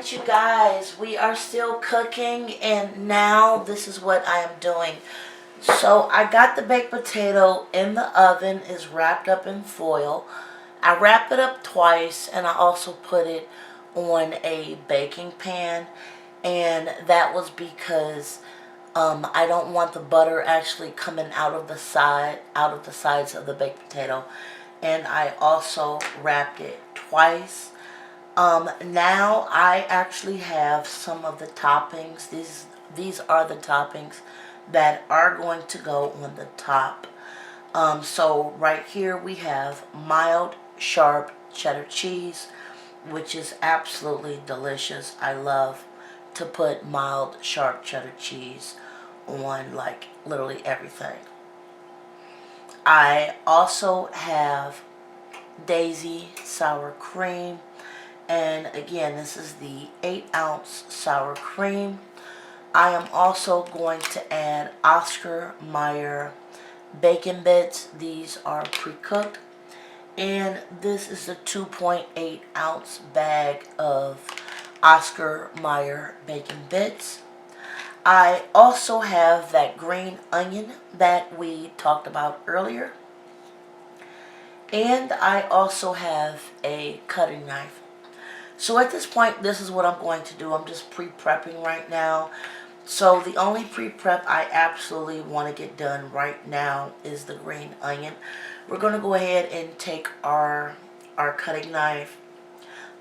Alright, you guys, we are still cooking, and now this is what I am doing. So I got the baked potato in the oven. It's wrapped up in foil. I wrap it up twice, and I also put it on a baking pan, and that was because I don't want the butter actually coming out of the sides of the baked potato. And I also wrapped it twice. Now I actually have some of the toppings. These are the toppings that are going to go on the top. So right here we have mild sharp cheddar cheese, which is absolutely delicious. I love to put mild sharp cheddar cheese on like literally everything. I also have Daisy sour cream. And again, this is the 8-ounce sour cream. I am also going to add Oscar Mayer bacon bits. These are pre-cooked. And this is a 2.8-ounce bag of Oscar Mayer bacon bits. I also have that green onion that we talked about earlier. And I also have a cutting knife. So at this point, this is what I'm going to do. I'm just pre-prepping right now. So the only pre-prep I absolutely want to get done right now is the green onion. We're going to go ahead and take our cutting knife,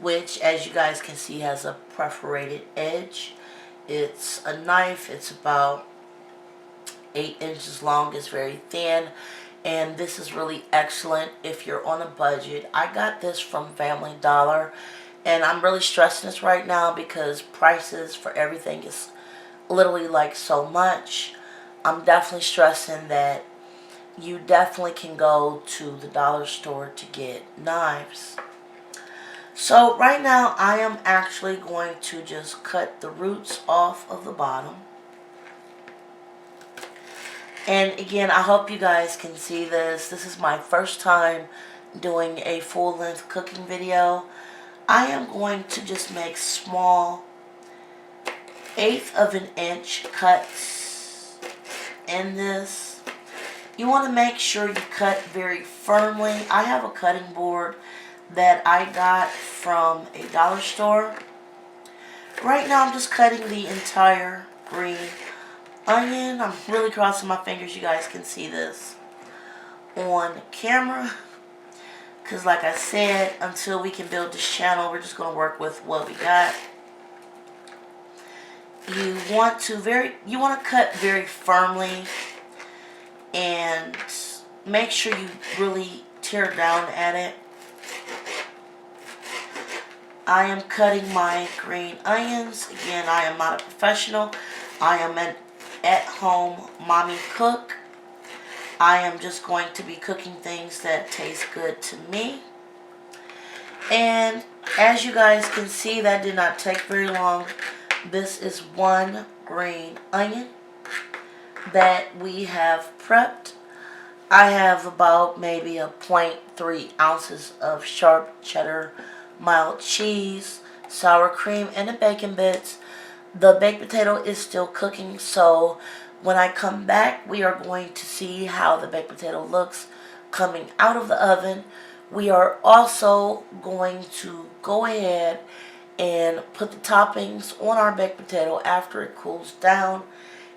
which as you guys can see has a perforated edge. It's a knife. It's about 8 inches long. It's very thin. And this is really excellent if you're on a budget. I got this from Family Dollar. And I'm really stressing this right now because prices for everything is literally like so much. I'm definitely stressing that you definitely can go to the dollar store to get knives. So right now I am actually going to just cut the roots off of the bottom. And again, I hope you guys can see this. This is my first time doing a full-length cooking video. I am going to just make small 1/8 of an inch cuts in this. You want to make sure you cut very firmly. I have a cutting board that I got from a dollar store. Right now I'm just cutting the entire green onion. I'm really crossing my fingers you guys can see this on camera. Because like I said, until we can build this channel, we're just going to work with what we got. You want to cut very firmly and make sure you really tear down at it. I am cutting my green onions. Again, I am not a professional. I am an at-home mommy cook. I am just going to be cooking things that taste good to me. And as you guys can see, that did not take very long. This is one green onion that we have prepped. I have about maybe a 0.3 ounces of sharp cheddar mild cheese, sour cream, and the bacon bits. The baked potato is still cooking, so when I come back, we are going to see how the baked potato looks coming out of the oven. We are also going to go ahead and put the toppings on our baked potato after it cools down.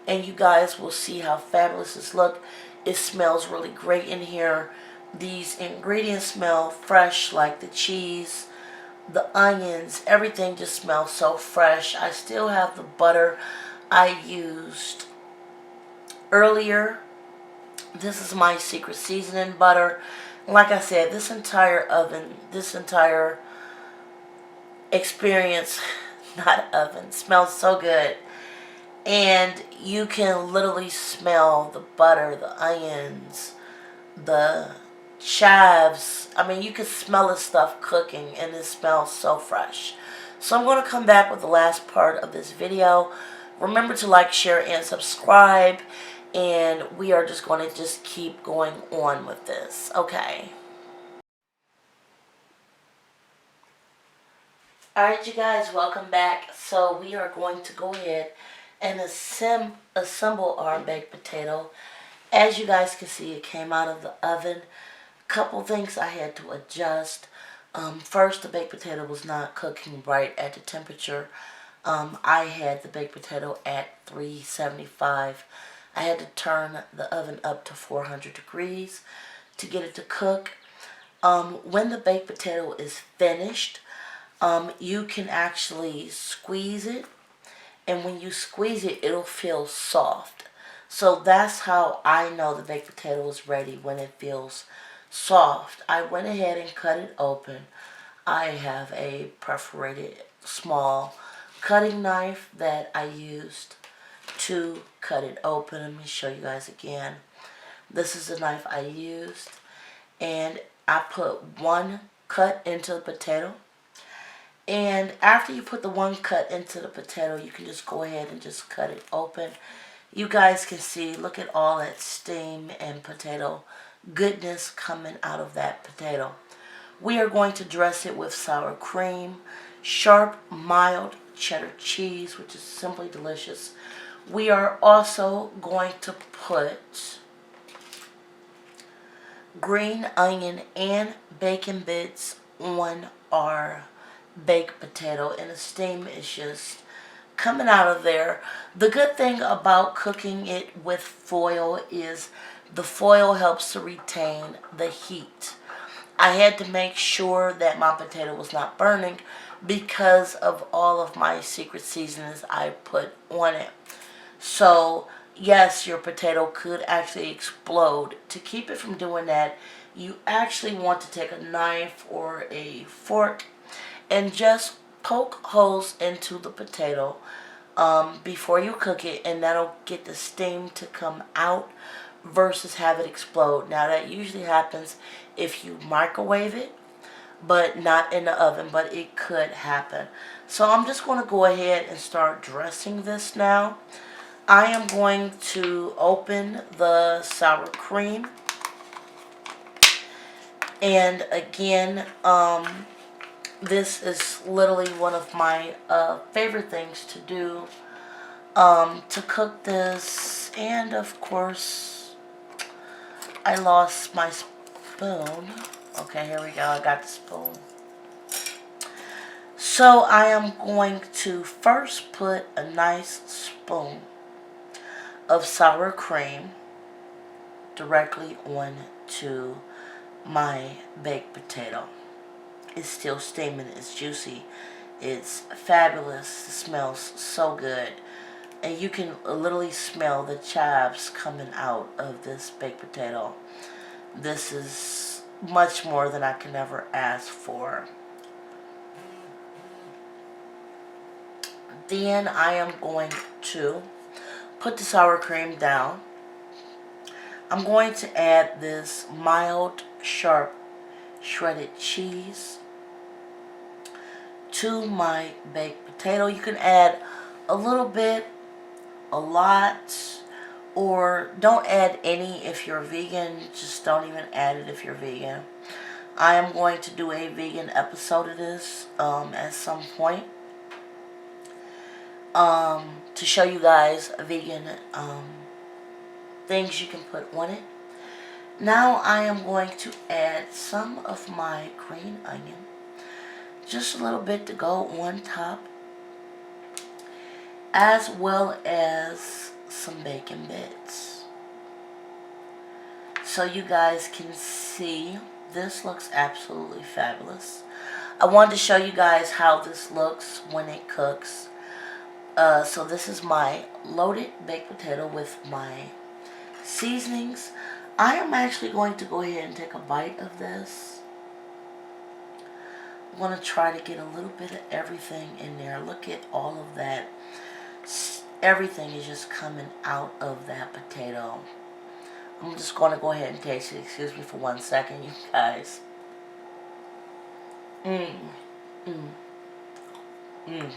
And you guys will see how fabulous this looks. It smells really great in here. These ingredients smell fresh, like the cheese, the onions, everything just smells so fresh. I still have the butter I used earlier. This is my secret seasoning butter. Like I said, this entire experience, not oven, smells so good. And you can literally smell the butter, the onions, the chives. I mean, you can smell this stuff cooking, and it smells so fresh. So I'm going to come back with the last part of this video. Remember to like, share, and subscribe. And we are just going to just keep going on with this. Okay. Alright, you guys, welcome back. So we are going to go ahead and assemble our baked potato. As you guys can see, it came out of the oven. Couple things I had to adjust. First, the baked potato was not cooking right at the temperature. I had the baked potato at 375. I had to turn the oven up to 400 degrees to get it to cook. When the baked potato is finished, you can actually squeeze it, and when you squeeze it, it'll feel soft. So that's how I know the baked potato is ready, when it feels soft. I went ahead and cut it open. I have a perforated small cutting knife that I used to cut it open. Let me show you guys again. This is the knife I used, and I put one cut into the potato. And after you put the one cut into the potato, you can just go ahead and just cut it open. You guys can see, look at all that steam and potato goodness coming out of that potato. We are going to dress it with sour cream, sharp, mild cheddar cheese, which is simply delicious. We are also going to put green onion and bacon bits on our baked potato, and the steam is just coming out of there. The good thing about cooking it with foil is the foil helps to retain the heat. I had to make sure that my potato was not burning because of all of my secret seasonings I put on it. So yes, your potato could actually explode. To keep it from doing that, you actually want to take a knife or a fork and just poke holes into the potato before you cook it, and that'll get the steam to come out versus have it explode. Now that usually happens if you microwave it, but not in the oven, but it could happen. So I'm just going to go ahead and start dressing this now. I am going to open the sour cream, and again, this is literally one of my favorite things to do, to cook this. And of course, I lost my spoon. Okay, here we go. I got the spoon. So I am going to first put a nice spoon of sour cream directly onto my baked potato. It's still steaming, it's juicy, it's fabulous, it smells so good. And you can literally smell the chives coming out of this baked potato. This is much more than I can ever ask for. Then I am going to put the sour cream down. I'm going to add this mild, sharp, shredded cheese to my baked potato. You can add a little bit, a lot, or don't add any if you're vegan. Just don't even add it if you're vegan. I am going to do a vegan episode of this at some point, to show you guys vegan things you can put on it. Now I am going to add some of my green onion, just a little bit to go on top, as well as some bacon bits. So you guys can see, this looks absolutely fabulous. I wanted to show you guys how this looks when it cooks. So this is my loaded baked potato with my seasonings. I am actually going to go ahead and take a bite of this. I'm going to try to get a little bit of everything in there. Look at all of that. Everything is just coming out of that potato. I'm just going to go ahead and taste it. Excuse me for 1 second, you guys. Mmm. Mmm. Mmm.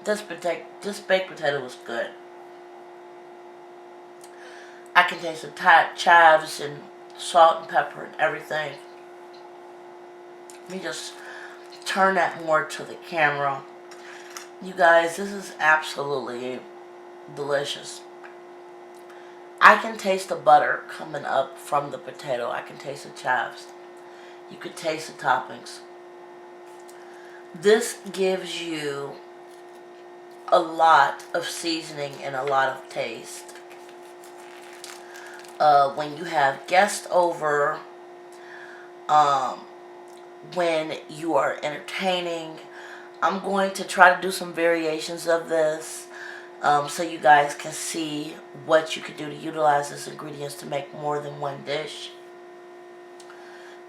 This baked potato was good. I can taste the chives and salt and pepper and everything. Let me just turn that more to the camera. You guys, this is absolutely delicious. I can taste the butter coming up from the potato. I can taste the chives. You could taste the toppings. This gives you a lot of seasoning and a lot of taste. When you have guests over, when you are entertaining, I'm going to try to do some variations of this so you guys can see what you could do to utilize this ingredients to make more than one dish.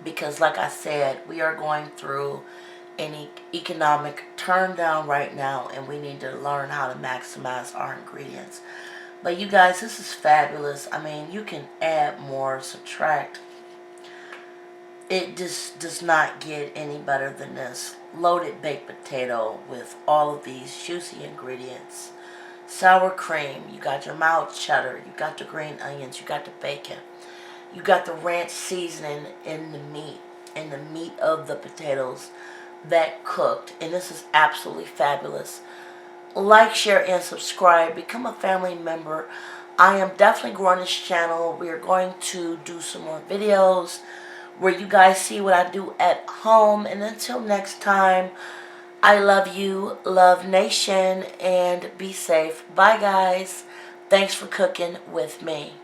Because like I said, we are going through an economic turn down right now, and we need to learn how to maximize our ingredients. But you guys, this is fabulous. I mean, you can add more, subtract. It just does not get any better than this. Loaded baked potato with all of these juicy ingredients. Sour cream, you got your mild cheddar, you got the green onions, you got the bacon. You got the ranch seasoning in the meat of the potatoes that cooked. And this is absolutely fabulous. Like, share, and subscribe. Become a family member. I am definitely growing this channel. We are going to do some more videos where you guys see what I do at home. And until next time, I love you, love nation, and be safe. Bye, guys. Thanks for cooking with me.